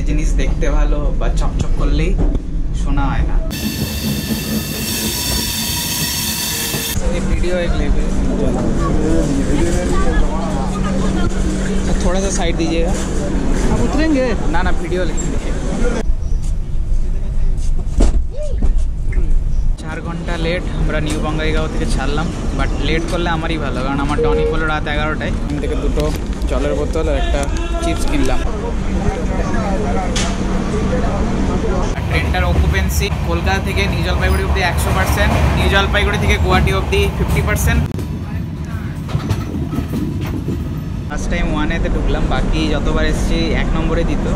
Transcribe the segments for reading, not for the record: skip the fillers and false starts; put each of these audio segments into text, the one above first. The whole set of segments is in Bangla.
জিনিস দেখতে ভালো বা চকচক করলেই শোনা হয় না। ये वीडियो एक ले थोड़ा सा साइड दीजिएगा। आप उतरेंगे? ना ना वीडियो लेंगे। 4 ঘন্টা লেট আমরা নিউ বঙ্গাইগাঁও থেকে ছাড়লাম, বাট লেট করলে আমারই ভালো, কারণ আমার টনিক হলো রাত 11টায়। এখান থেকে 2টো জলের বোতল আর একটা চিপস কিনলাম। ট্রেনটার অকুপেন্সি কলকাতা থেকে নিউ জলপাইগুড়ি অবধি 100%, নিউ জলপাইগুড়ি থেকে গুয়াহাটি অবধি 50%। ফার্স্ট টাইম 1-এতে ঢুকলাম, বাকি যতবার এসেছি 1 নম্বরে দিত।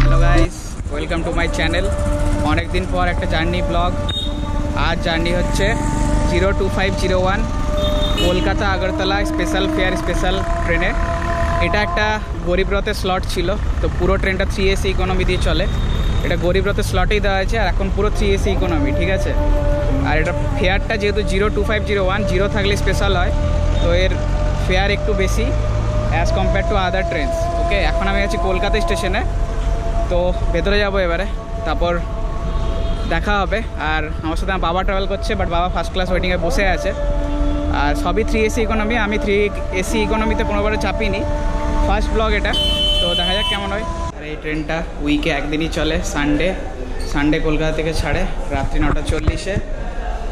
Hello guys, welcome to my channel. অনেক দিন পর একটা জার্নি ব্লগ। আজ জার্নি হচ্ছে 02501 Kolkata Agartala special fair special ট্রেনে। এটা একটা গরিব রথের স্লট ছিল, তো পুরো ট্রেনটা 3 AC ইকোনমি দিয়ে চলে। এটা গরিব রথের স্লটেই দেওয়া হয়েছে, আর এখন পুরো 3 AC ইকোনমি, ঠিক আছে। আর এটা ফেয়ারটা যেহেতু 02501, 0 থাকলে স্পেশাল হয়, তো এর ফেয়ার একটু বেশি as compare to other trains. Okay, এখন আমি আছি কলকাতা স্টেশনে, তো ভেতরে যাবো এবারে, তারপর দেখা হবে। আর আমার সাথে আমার বাবা ট্রাভেল করছে, বাট বাবা ফার্স্ট ক্লাস ওয়েটিংয়ে বসে আছে। আর সবই 3 AC ইকোনমি, আমি 3 AC ইকোনমিতে কোনোবারে চাপিনি, ফার্স্ট ব্লগ এটা, তো দেখা যাক কেমন হয়। আর এই ট্রেনটা উইকে একদিনই চলে, সানডে কলকাতা থেকে ছাড়ে রাত্রি 9:40-এ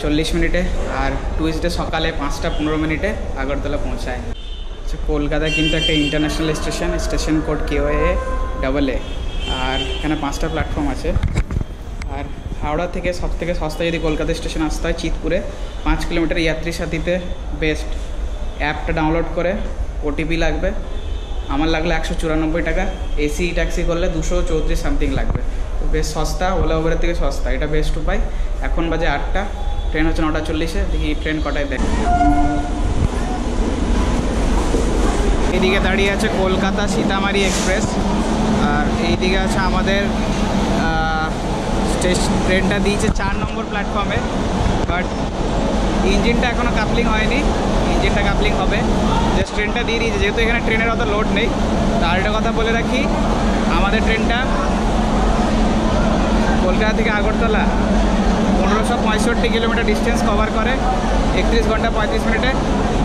40 মিনিটে, আর টুইসডে সকালে 5:15 আগরতলা পৌঁছায়। আচ্ছা, কলকাতা কিন্তু একটা ইন্টারন্যাশনাল স্টেশন কোড KOA-AA, আর এখানে 5টা প্ল্যাটফর্ম আছে। আর হাওড়া থেকে সবথেকে সস্তা যদি কলকাতা স্টেশন আসতে হয় চিতপুরে, 5 কিলোমিটার যাত্রী সাথীতে বেস্ট। অ্যাপটা ডাউনলোড করে OTP লাগবে, আমার লাগলো 194 টাকা। AC ট্যাক্সি করলে 234 সামথিং লাগবে, তো বেশ সস্তা, ওলা উবেরের থেকে সস্তা, এটা বেস্ট উপায়। এখন বাজে 8টা, ট্রেন হচ্ছে 9:40-এ, দেখি ট্রেন কটায় দেয়। এদিকে দাঁড়িয়ে আছে কলকাতা সীতামারি এক্সপ্রেস, আর এইদিকে আছে আমাদের ট্রেনটা দিয়েছে 4 নম্বর প্ল্যাটফর্মে, বাট ইঞ্জিনটা এখনও কাপলিং হয়নি, ইঞ্জিনটা কাপলিং হবে। যে ট্রেনটা দিয়ে দিয়েছে, যেহেতু এখানে ট্রেনের অত লোড নেই। তার একটা কথা বলে রাখি, আমাদের ট্রেনটা কলকাতা থেকে আগরতলা 1565 কিলোমিটার ডিস্টেন্স কভার করে, 31 ঘন্টা 35 মিনিটে,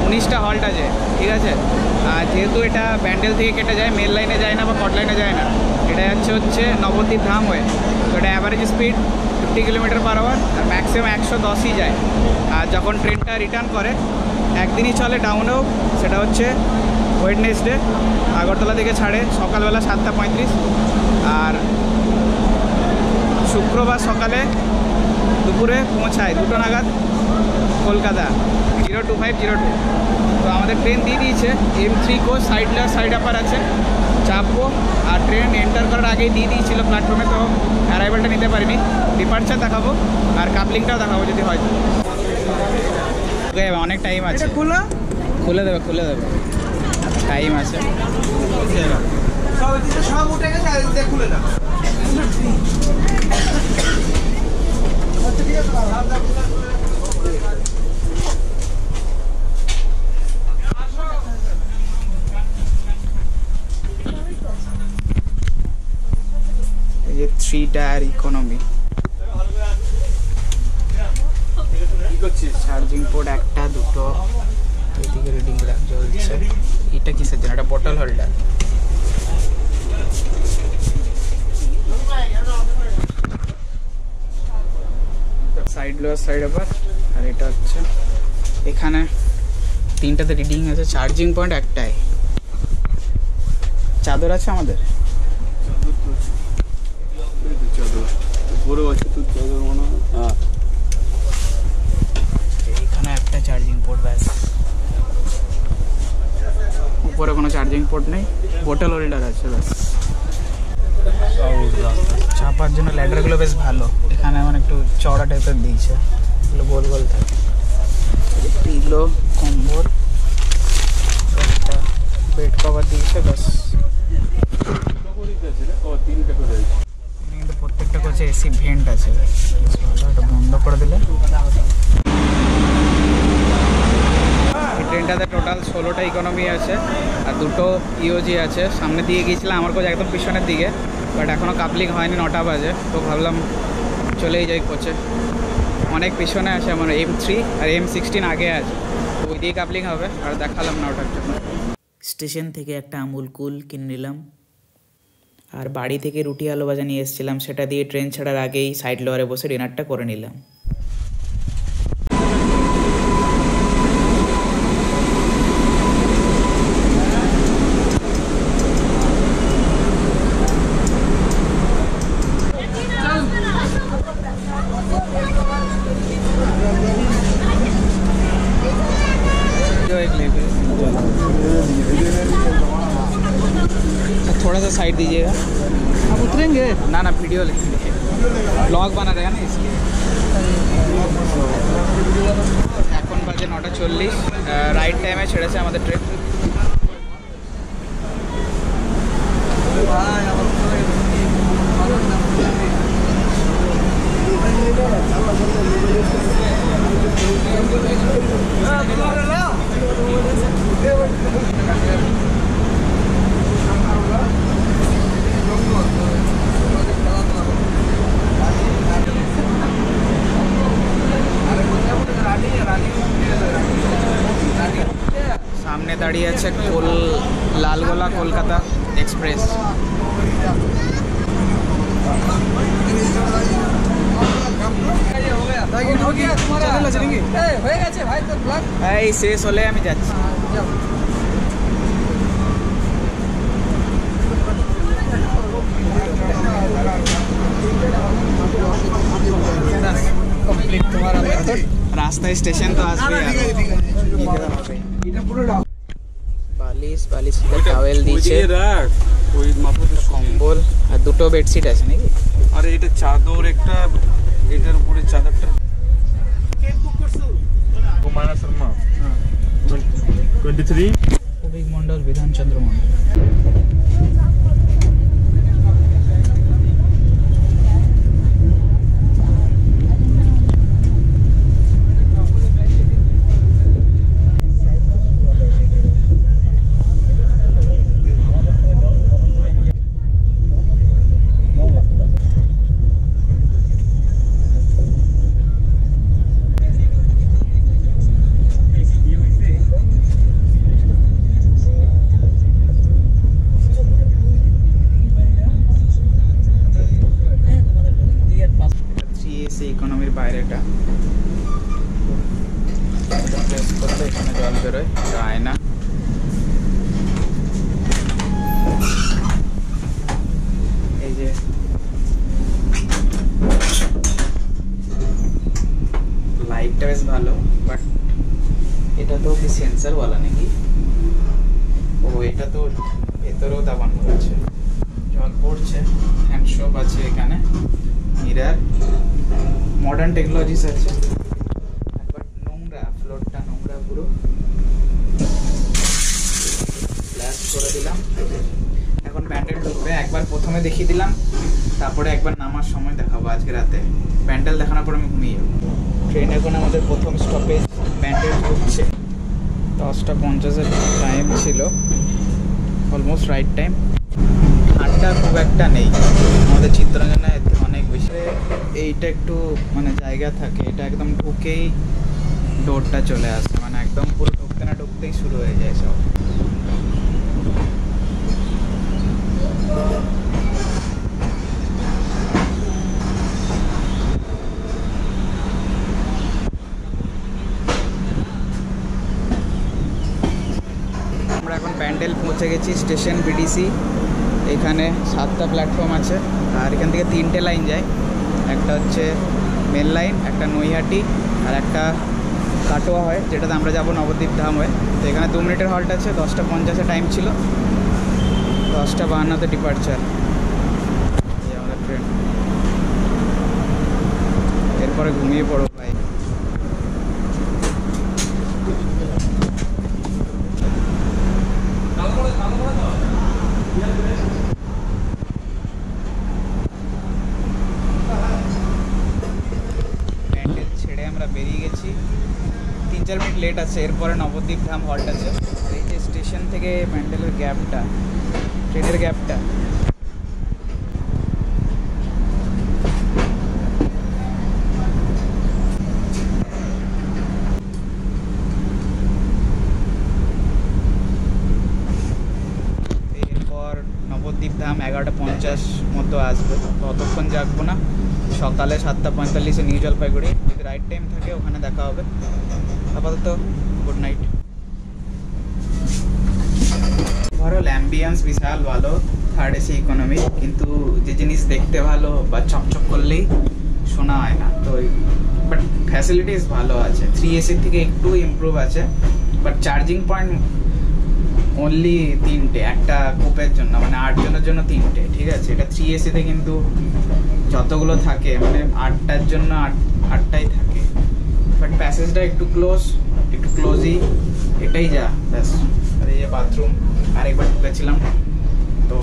19টা হল্ট আছে, ঠিক আছে। আর যেহেতু এটা ব্যান্ডেল থেকে কেটে যায়, মেল লাইনে যায় না বা কট লাইনে যায় না, এটা হচ্ছে নবদ্বীপ ধাম হয়ে, তো এটা অ্যাভারেজ স্পিড 50 কিলোমিটার/আওয়ার, আর ম্যাক্সিমাম 110ই যায়। আর যখন ট্রেনটা রিটার্ন করে একদিনই চলে ডাউনেও, সেটা হচ্ছে ওয়েডনেসডে, আগরতলা থেকে ছাড়ে সকালবেলা 7:35, আর শুক্রবার সকালে দুপুরে পৌঁছায় 2টো নাগাদ কলকাতা 02502। তো আমাদের ট্রেন দিয়ে দিয়েছে M3 কোচ, সাইড আপার আছে, চাপবো। আর ট্রেন এন্টার করার আগেই দিয়ে দিয়েছিল প্ল্যাটফর্মে, তো অ্যারাইভালটা নিতে পারিনি। ডিপার্চার দেখাবো আর কাপলিংটাও দেখাবো যদি হয়। অনেক টাইম আছে, খুলে দেবে টাইম আছে। সব উঠে গেছে, খুলে দাও। এই যে 3 টায়ার ইকোনমি, চার্জিং পোর্ট 1টা 2টো, এইদিকে রিডিং জ্বলছে। এটা কিসের জন্য? এটা বোতল holder. Side lower side upper, আর এটা হচ্ছে এখানে 3টাতে রিডিং আছে। চার্জিং পয়েন্ট 1টাই। চাদর আছে আমাদের, এইখানে একটা চার্জিং পোর্ট, ব্যাস। উপরে কোনো চার্জিং পোর্ট নেই, বোতল হোল্ডার আছে ব্যাস। চাপার জন্য ল্যাডারগুলো বেশ ভালো, এখানে আমার একটু চওড়া টাইপের দিয়েছে, এগুলো গোল গোল থাকে। পিলো, কম্বল, একটা বেড কভার দিয়েছে ব্যাস। কিন্তু প্রত্যেকটা কোচে AC ভেন্ট আছে, ভালো। এটা বন্ধ করে দিলে ট্রেনটাতে টোটাল 16টা ইকোনমি আছে আর 2টো ইওজি আছে। সামনে দিয়ে গিয়েছিলাম আমার কোচ একদম পিছনের দিকে, বাট এখনও কাপলিং হয়নি, 9টা বাজে, তো ভাবলাম চলেই যাই কোচে। অনেক পিছনে আছে আমার M3 আর M16 আগে আছে, তো ওই দিয়ে কাপলিং হবে, আর দেখালাম না ওটার জন্য। স্টেশন থেকে একটা আমুল কুল কিনে নিলাম, আর বাড়ি থেকে রুটি আলু ভাজা নিয়ে এসেছিলাম, সেটা দিয়ে ট্রেন ছাড়ার আগেই সাইড লোয়ারে বসে ডিনারটা করে নিলাম। थोड़ा सा साइड दीजिएगा, आप उतरेंगे? ना ना वीडियो लेंगे, ব্লগ बना रहेगा ना इसलिए। এখন বাজে 9:40, রাইট টাইমে ছেড়েছে আমাদের ট্রেন। সামনে দাঁড়িয়ে আছে লালগোলা কলকাতা এক্সপ্রেস। এই শেষ হলে আমি যাচ্ছি। রাস্তায় স্টেশন তো আসবে। বালিশ টাওয়েল দিয়েছে, কম্বল আর 2টো বেডশিট আছে নাকি? আর এটা চাদর একটা, এটার উপরে চাদরটা। কুমার শর্মা 23 কবি মন্ডল, বিধানচন্দ্র মন্ডল। ইকোনমির বাইরেটা প্রেস করলে এখানে জল বেরোয়, আয়না। এই যে লাইটটা বেশ ভালো, বাট এটা তো কি সেন্সারওয়ালা নাকি? ও এটা তো ভেতরেও দাবানো রয়েছে, জল পড়ছে, হ্যান্ড শপ আছে এখানে, মিরার, মডার্ন টেকনোলজিস আছে, বাট নোংরা, ফ্লোরটা নোংরা পুরো। ফ্ল্যাশ করে দিলাম, এখন প্যান্ডেল ঢুকবে। একবার প্রথমে দেখিয়ে দিলাম, তারপরে একবার নামার সময় দেখাবো আজকে রাতে। প্যান্ডেল দেখানোর পর আমি ঘুমিয়ে যাবো। ট্রেন এখন আমাদের প্রথম স্টপেজ প্যান্ডেল ঢুকছে। 10:50-এর টাইম ছিল, অলমোস্ট রাইট টাইম। ঠান্ডা খুব একটা নেই, আমাদের চিত্তরঞ্জনে অনেক বেশি। এইটা একটু মানে জায়গা থাকে, এটা একদম ঢুকেই ডোরটা চলে আসে, মানে একদম পুরো ঢুকতে না ঢুকতেই শুরু হয়ে যায় সব। আমরা এখন প্যান্ডেল পৌঁছে গেছি, স্টেশন বিডিসি। এখানে 7টা প্ল্যাটফর্ম আছে, আর এখান থেকে 3টে লাইন যায়। একটা হচ্ছে মেন লাইন, একটা নৈহাটি, আর একটা কাটোয়া হয়, যেটাতে আমরা যাব নবদ্বীপ ধাম হয়ে। তো এখানে 2 মিনিটের হল্ট আছে। 10:50-এ টাইম ছিল, 10:52-তে ডিপার্চার। এই আমাদের ট্রেন। এরপরে ঘুমিয়ে পড়ো ভাই। প্যান্ডেল ছেড়ে আমরা বেরিয়ে গেছি। 3-4 মিনিট লেট আছে। এরপরে নবদ্বীপ ধাম হল্ট আছে। আর এই যে স্টেশন থেকে প্যান্ডেলের গ্যাপটা, ট্রেনের গ্যাপটা, এরপর নবদ্বীপ ধাম 11:50 মতো আসবে। ততক্ষণ জাগবো না, সকালে 7:45 নিউ জলপাইগুড়ি, যদি রাইট টাইম থাকে ওখানে দেখা হবে। আপাতত গুড নাইট। ওভারঅল অ্যাম্বিয়েন্স বিশাল ভালো, থার্ড এসি ইকোনমি, কিন্তু যে জিনিস দেখতে ভালো বা চকচক করলেই শোনা হয় না, তো বাট ফ্যাসিলিটিস ভালো আছে। 3 এসির থেকে একটু ইমপ্রুভ আছে, বাট চার্জিং পয়েন্ট অনলি 3টে, একটা কোপের জন্য, মানে 8 জনের জন্য 3টে, ঠিক আছে। এটা 3 এসিতে কিন্তু যতগুলো থাকে মানে 8টার জন্য 8টাই থাকে, বাট প্যাসেজটা একটু ক্লোজই, এটাই যা ব্যাস। আর এই যে বাথরুম, আরেকবার ঢুকেছিলাম তো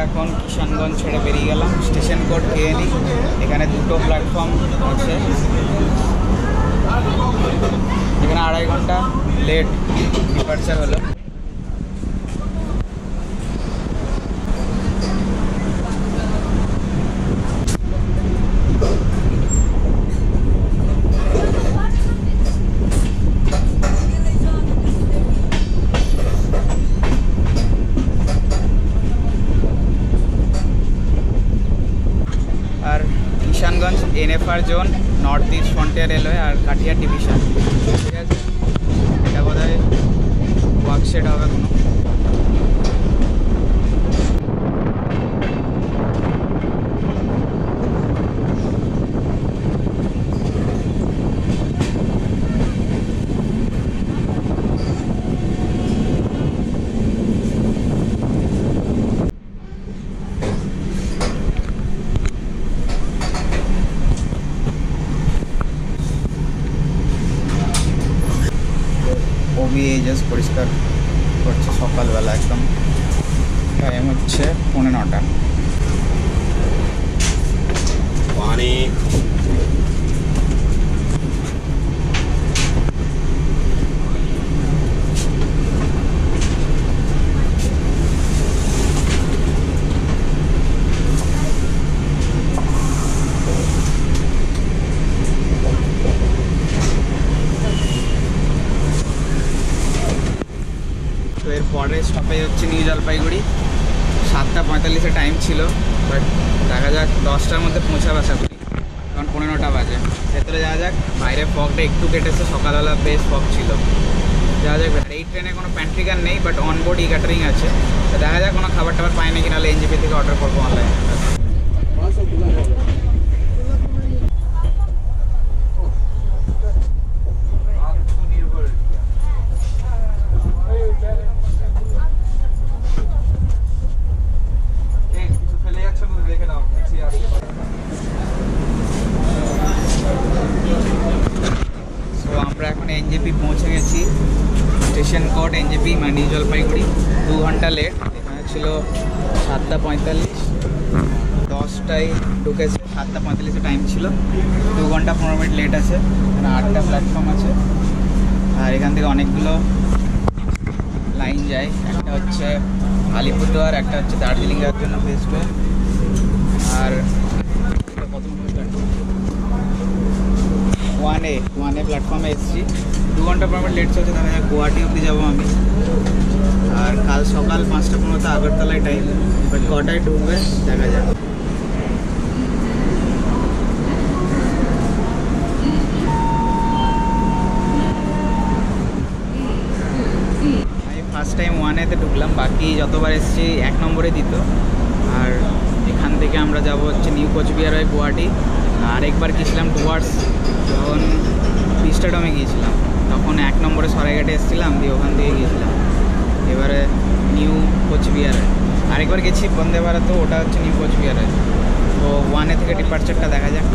এখন কিষানগঞ্জ ছেড়ে বেরিয়ে গেলাম। স্টেশন কোড খেয়ে নিই, এখানে 2টো প্ল্যাটফর্ম আছে, এখানে 2.5 ঘন্টা লেট ডিপার্চার হলো। Kishanganj NFR zone, north east frontier railway আর কাঠিয়ার ডিভিশন, ঠিক আছে। এটা বোধ হয় ওয়ার্কশেড হবে কোনো। জাস্ট পরিষ্কার করছে সকালবেলা, একদম টাইম হচ্ছে 9:45। পানি পরের স্টপেজ হচ্ছে নিউ জলপাইগুড়ি। 7:45 টাইম ছিল, বাট দেখা যাক 10টার মধ্যে পৌঁছাবে আশা করি, কারণ 9:15 বাজে। ভেতরে যাওয়া যাক। বাইরে ফগটা একটু কেটেছে, সকালবেলা বেশ ফগ ছিল। যাওয়া যাক। এই ট্রেনে কোনো প্যান্ট্রি গান নেই, বাট অনবোর্ড ক্যাটারিং আছে। তো দেখা যাক কোনো খাবার টাবার পাই নাকি, নাহলে NJP থেকে অর্ডার করবো অনলাইনে। এনজেপি পৌঁছে গেছি। স্টেশন কোড এনজেপি মানে নিউ জলপাইগুড়ি। 2 ঘন্টা লেট। এখানে ছিল 7:45, 10টায় ঢুকেছে, 7:45 টাইম ছিল। 2 ঘন্টা 15 মিনিট লেট আছে। এখানে 8টা প্ল্যাটফর্ম আছে আর এখান থেকে অনেকগুলো লাইন যায়। একটা হচ্ছে আলিপুরদুয়ার, একটা হচ্ছে দার্জিলিং যাওয়ার জন্য বেস্ট ওয়ে। আর ওয়ান এ প্ল্যাটফর্মে এসেছি। 2 ঘন্টা 15 মিনিট লেট চলছে। দেখা যায় গুয়াহাটি অবধি যাবো আমি। আর কাল সকাল 5টা 15 আগরতলায় টাইম, বাট কটায় ঢুকবে দেখা যাক। আমি ফার্স্ট টাইম 1A-তে ঢুকলাম, বাকি যতবার এসেছি 1 নম্বরে দিত। আর এখান থেকে আমরা যাব হচ্ছে নিউ কোচবিহার হয়ে গুয়াহাটি। আর একবার গিয়েছিলাম ডুয়ার্স, যখন বিস্টাডমে গিয়েছিলাম তখন 1 নম্বরে সরাইঘাটে এসেছিলাম, দিয়ে ওখান থেকে গিয়েছিলাম। এবারে নিউ কোচবিহারে আরেকবার গেছি বন্দে ভারত, তো ওটা হচ্ছে নিউ কোচবিহারে। তো 1A থেকে ডিপার্চারটা দেখা যাক।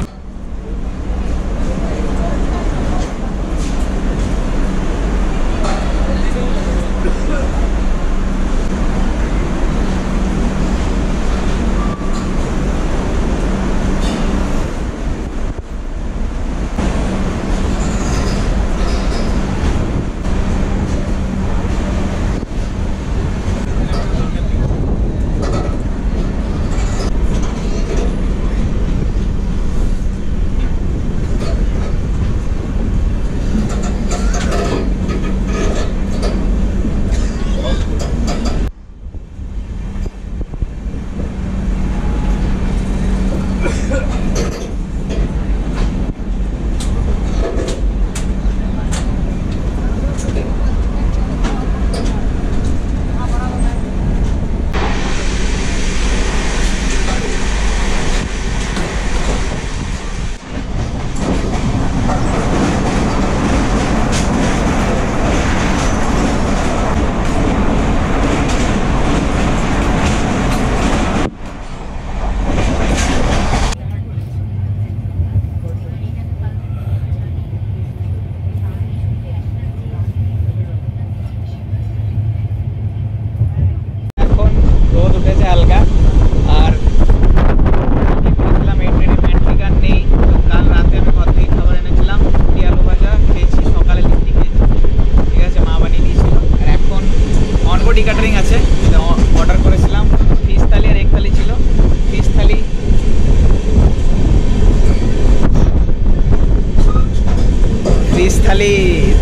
থালি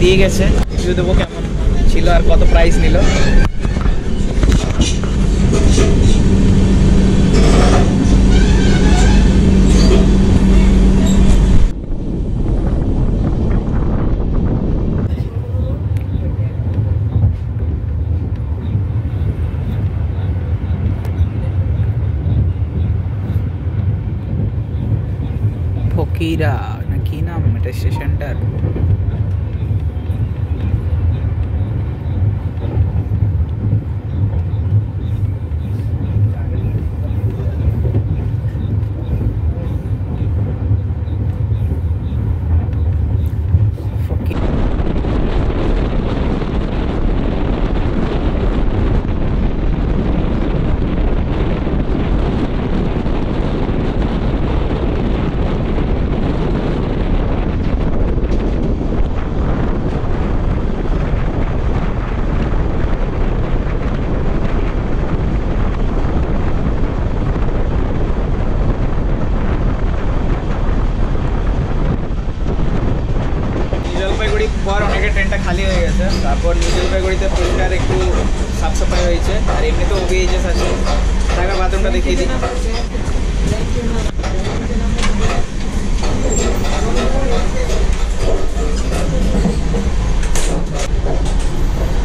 দিয়ে গেছে, রিভিউ দেবো কেমন ছিল আর কত প্রাইস নিল। ফকিরা না কি নাম এটা স্টেশনটার? পর অনেকের ট্রেনটা খালি হয়ে গেছে, তারপর নিউ জলপাইগুড়িতে পরিষ্কার একটু সাফ সাফাই হয়েছে, আর এমনিতে ওবিএইচএস আছে। টাকা বাথরুমটা দেখিয়ে দিই।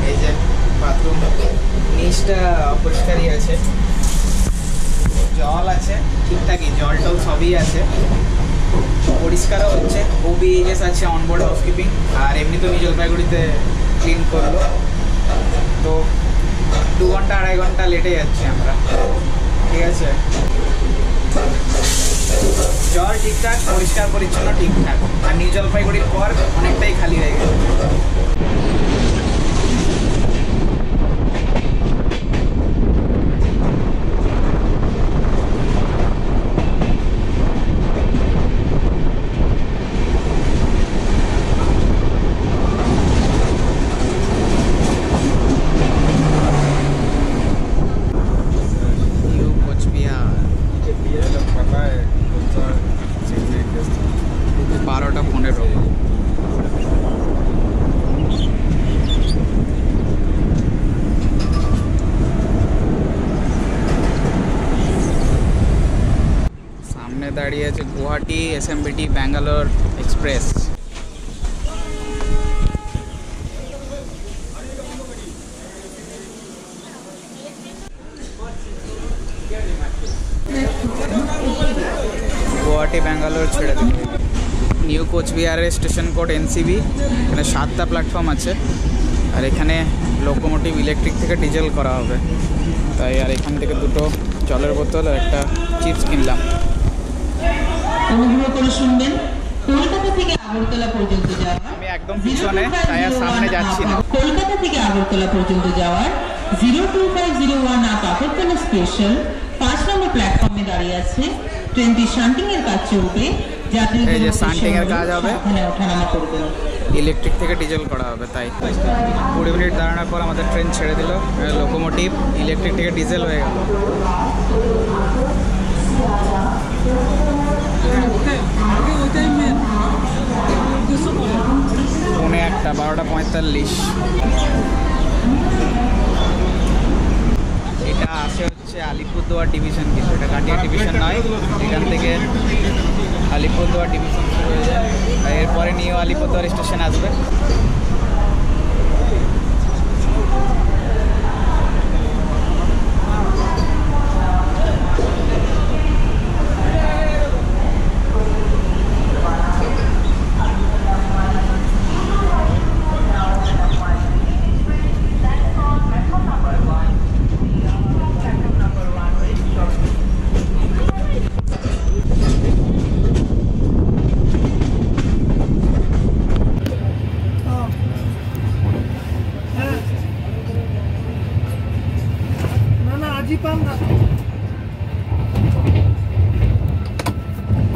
এই যে বাথরুম, নিচটা অপরিষ্কারই আছে, জল আছে ঠিকঠাকই, জল টল সবই আছে, পরিষ্কারও হচ্ছে। ওবিএইচএস আছে, অনবোর্ড হাউসকিপিং, আর এমনি তো নিউ জলপাইগুড়িতে ক্লিন করলো। তো 2 ঘন্টা 2.5 ঘন্টা লেটে যাচ্ছি আমরা, ঠিক আছে। জল ঠিকঠাক, পরিষ্কার পরিচ্ছন্ন ঠিকঠাক। আর নিউ জলপাইগুড়ির পর অনেকটাই খালি হয়ে গেছে। पता है कौन सा सिग्नल टेस्ट 12:15। সামনে দাঁড়িয়ে আছে গুয়াহাটি এসএমবিটি ব্যাঙ্গালোর এক্সপ্রেস। গুয়াহাটি ব্যাঙ্গালোর ছেড়ে দেবে। নিউ কোচবিহারের স্টেশন কোড এনসিবি। এখানে 7টা প্ল্যাটফর্ম আছে, আর এখানে লোকোমোটিভ ইলেকট্রিক থেকে ডিজেল করা হবে। তাই আর এখান থেকে দুটো জলের বোতল আর একটা চিপস কিনলাম। অনুগ্রহ করে শুনবেন, কলকাতা থেকে আগরতলা পর্যন্ত যাওয়ার আমি একদম পিছনে, তাই আর সামনে যাচ্ছি না। কলকাতা থেকে আগরতলা পর্যন্ত যাওয়ার 02501 আপ আগরতলা স্পেশাল 5 নম্বর প্ল্যাটফর্মে দাঁড়িয়ে আছে। ট্রেনটি শান্টিং এর কাজ চলবে। এই যে শান্টিং এর কাজ হবে, ওখানে ওঠানামা করবেন। ইলেকট্রিক থেকে ডিজেল করা হবে। তাই 20 মিনিট দাঁড়ানোর পর আমাদের ট্রেন ছেড়ে দিল। লোকোমোটিভ ইলেকট্রিক থেকে ডিজেল হয়ে গেল। পৌনে 1টা, 12:45। এটা আসে হচ্ছে আলিপুরদুয়ার ডিভিশন, কিন্তু এটা কাটিয়া ডিভিশন নয়। এখান থেকে আলিপুরদুয়ার ডিভিশন শুরু হয়ে যায়, আর এরপরে নিউ আলিপুরদুয়ার স্টেশন আসবে।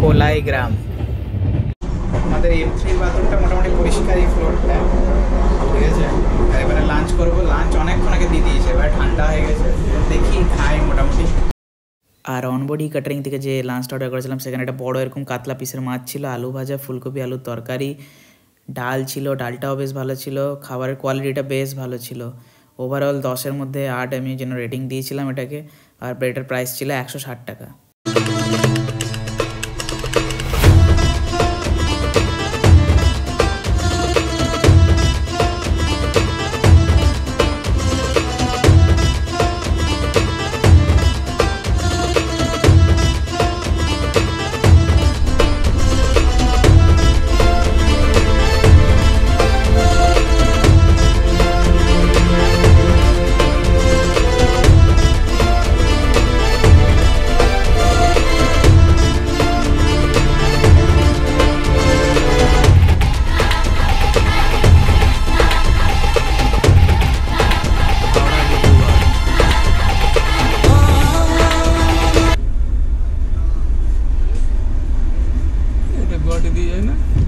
কোলাই গ্রাম। আমাদের M3 বাথরুমটা মোটামুটি পরিষ্কারই, ফ্লোরটা ঠিক আছে। এবারে লাঞ্চ করবো। লাঞ্চ অনেকক্ষণ আগে দিয়ে দিয়েছে, এবার ঠান্ডা হয়ে গেছে, দেখি খাই মোটামুটি। আর অনবডি ক্যাটারিং থেকে যে লাঞ্চটা অর্ডার করেছিলাম, সেখানে একটা বড় এরকম কাতলা পিসের মাছ ছিল, আলু ভাজা, ফুলকপি আলুর তরকারি, ডাল ছিল। ডালটাও বেশ ভালো ছিল, খাবারের কোয়ালিটিটা বেশ ভালো ছিল। ওভারঅল 10-এর মধ্যে 8 আমি যেন রেটিং দিয়েছিলাম এটাকে। আর এটার প্রাইস ছিল 160 টাকা।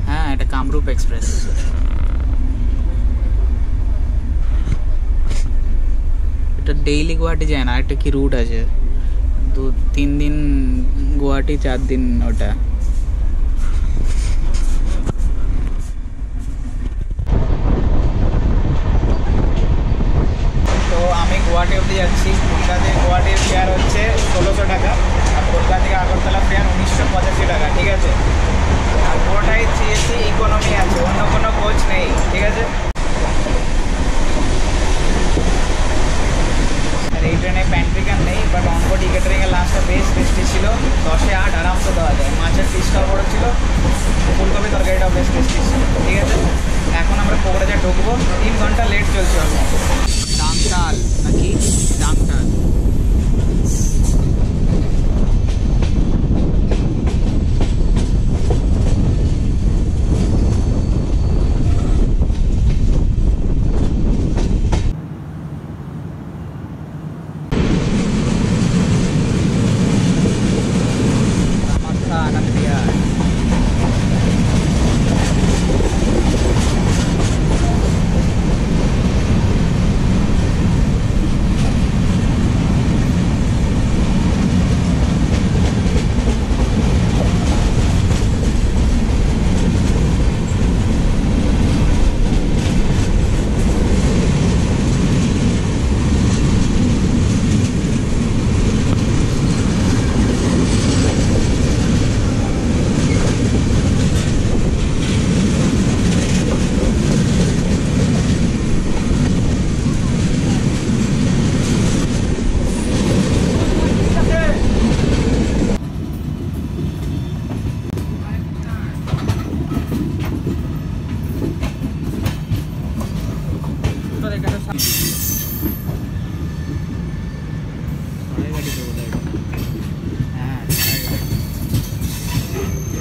হ্যাঁ, এটা কামরূপ এক্সপ্রেস। এটা ডেইলি গুয়াহাটি যায় না, একটা কি রুট আছে, 2-3 দিন গুয়াহাটি, 4 দিন ওটা। তো আমি গুয়াহাটি অবধি যাচ্ছি। কলকাতা গুয়াহাটির ফেয়ার হচ্ছে 1600 টাকা, আর কলকাতা থেকে আগরতলা ফেয়ার 1985 টাকা, ঠিক আছে। আর পুরোটাই সিএসসি ইকোনমি আছে, অন্য কোনো কোচ নেই, ঠিক আছে। আর এই ট্রেনে প্যান্ট্রিকার নেই, বাট অনবোর্ড ক্যাটারিংয়ের লাঞ্চটা বেশ টেস্টি ছিল। 10-এ 8 আরামসে দেওয়া যায়। মাছের পিসটাও বড় ছিল, ফুলকপি তরকারিটাও বেশ টেস্টি ছিল, ঠিক আছে। এখন আমরা কোকরাঝাড় ঢুকবো। 3 ঘন্টা লেট চলছে অলমোস্ট। ডাংটাল নাকি ডাংটাল।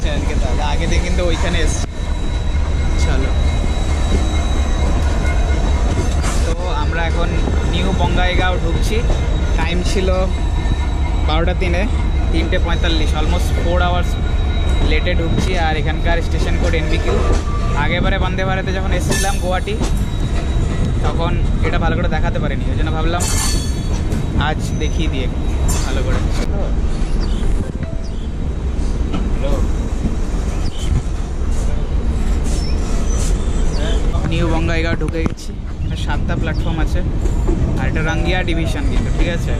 হ্যাঁ তাহলে আগে দিয়ে কিন্তু ওইখানে এসছি। চলো, তো আমরা এখন নিউ বঙ্গাইগাঁও ঢুকছি। টাইম ছিল 12:03, 3:45, অলমোস্ট 4 আওয়ার্স লেটে ঢুকছি। আর এখানকার স্টেশন কোড NBQ। আগেবারে বন্দে ভারতে যখন এসেছিলাম গুয়াহাটি, তখন এটা ভালো করে দেখাতে পারিনি, ওই জন্য ভাবলাম আজ দেখিয়ে দিয়ে ভালো করে। নিউ বঙ্গাইগাঁও ঢুকে গেছি। 7টা প্ল্যাটফর্ম আছে, আর এটা রাঙ্গিয়া ডিভিশন কিন্তু, ঠিক আছে।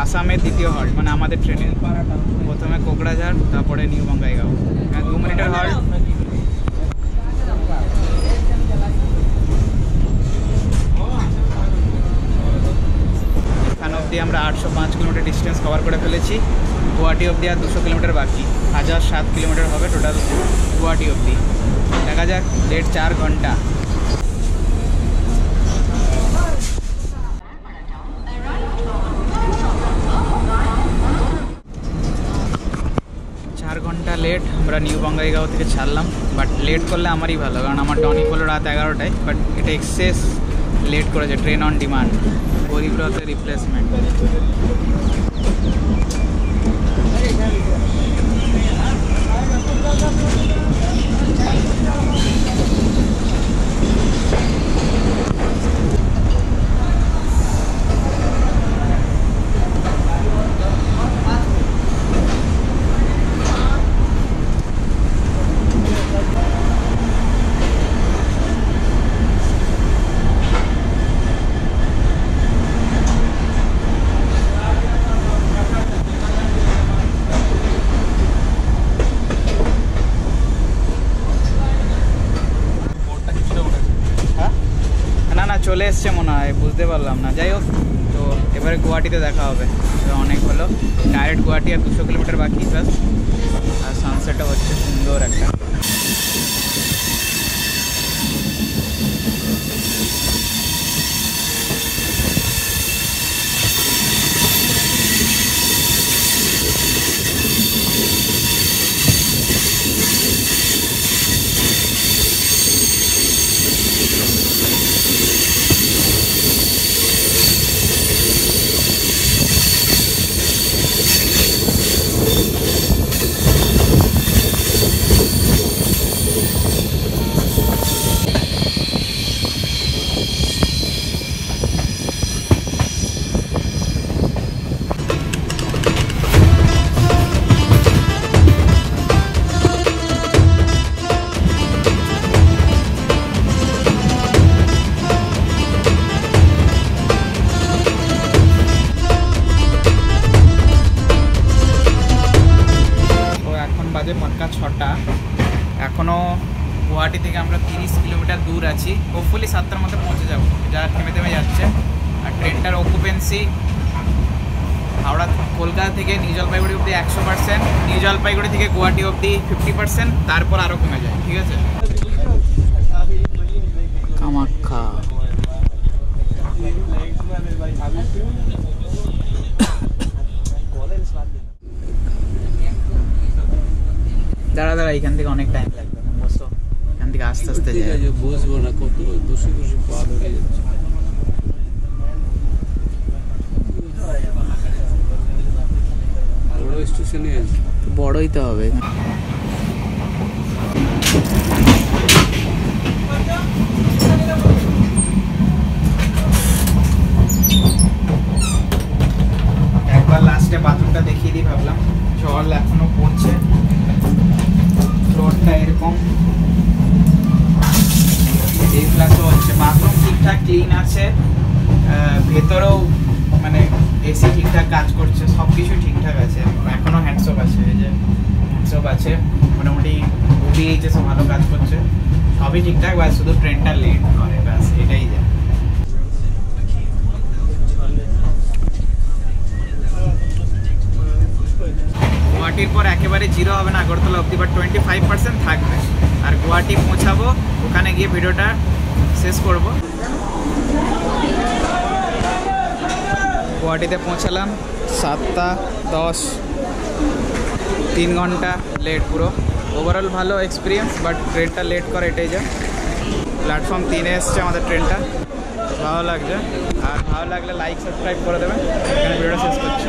আসামের দ্বিতীয় হল্ট, মানে আমাদের ট্রেনে প্রথমে কোকড়াঝাড়, তারপরে নিউ বঙ্গাইগাঁও। 2 মিনিটের হল্ট। এখান অবধি আমরা 805 কিলোমিটার ডিস্টেন্স কভার করে ফেলেছি। গুয়াহাটি অবধি আর 200 কিলোমিটার বাকি। 1007 কিলোমিটার হবে টোটাল গুয়াহাটি অবধি। দেখা যাক, লেট 4 ঘন্টা। লেট আমরা নিউ বঙ্গাইগাঁও থেকে ছাড়লাম, বাট লেট করলে আমারই ভালো, কারণ আমার টনিক হলো রাত 11টায়, বাট এটা এক্সেস লেট করেছে। ট্রেন অন ডিমান্ড, গরিব রথের রিপ্লেসমেন্ট। চলে এসছে মনে হয়, বুঝতে পারলাম না। যাই হোক, তো এবারে গুয়াহাটিতে দেখা হবে। অনেক হলো, ডাইরেক্ট গুয়াহাটি আর 200 কিলোমিটার বাকি প্লাস। আর সানসেটও হচ্ছে সুন্দর একটা। পাক্কা 6টা। এখনও গুয়াহাটি থেকে আমরা 30 কিলোমিটার দূর আছি। হোপফুলি 7টার মধ্যে পৌঁছে যাবো, যা থেমে থেমে যাচ্ছে। আর ট্রেনটার অকুপেন্সি হাওড়া কলকাতা থেকে নিউ জলপাইগুড়ি অবধি 100%, নিউ জলপাইগুড়ি থেকে গুয়াহাটি অবধি 50%, তারপর আরও কমে যায়, ঠিক আছে। কামাখ্যা দাঁড়া দাঁড়া, এখান থেকে অনেক টাইম লাগবে, বসো। এখান থেকে আস্তে আস্তে যায়, বসবো না, কত বসে বসে পা ধরে যাচ্ছে। বড় স্টেশনে আছে, বড়ই তো হবে। একবার লাস্টে বাথরুমটা দেখিয়ে দিই ভাবলাম, জল এখনো পড়ছে। ফ্লোরটা এরকম, এই প্লাসও হচ্ছে। বাথরুম ঠিকঠাক ক্লিন আছে, ভেতরেও মানে এসি ঠিকঠাক কাজ করছে, সব কিছু ঠিকঠাক আছে। এখনও হ্যান্ডসপ আছে, এই যে হ্যান্ডসপ আছে, মোটামুটি ওবিএইচএসও ভালো কাজ করছে, সবই ঠিকঠাক। ব্যাস শুধু ট্রেনটা লেট করে, ব্যাস এটাই যা। গুয়াহাটির পর একেবারে জিরো হবে না আগরতলা অবধি, বাট 25% থাকবে। আর গুয়াহাটি পৌঁছাবো, ওখানে গিয়ে ভিডিওটা শেষ করব। গুয়াহাটিতে পৌঁছালাম 7:10, 3 ঘন্টা লেট পুরো। ওভারঅল ভালো এক্সপিরিয়েন্স, বাট ট্রেনটা লেট করে এটাই যা। প্ল্যাটফর্ম 3-এ এসছে আমাদের ট্রেনটা, ভালো লাগছে। আর ভালো লাগলে লাইক সাবস্ক্রাইব করে দেবেন। এখানে ভিডিওটা শেষ করছি।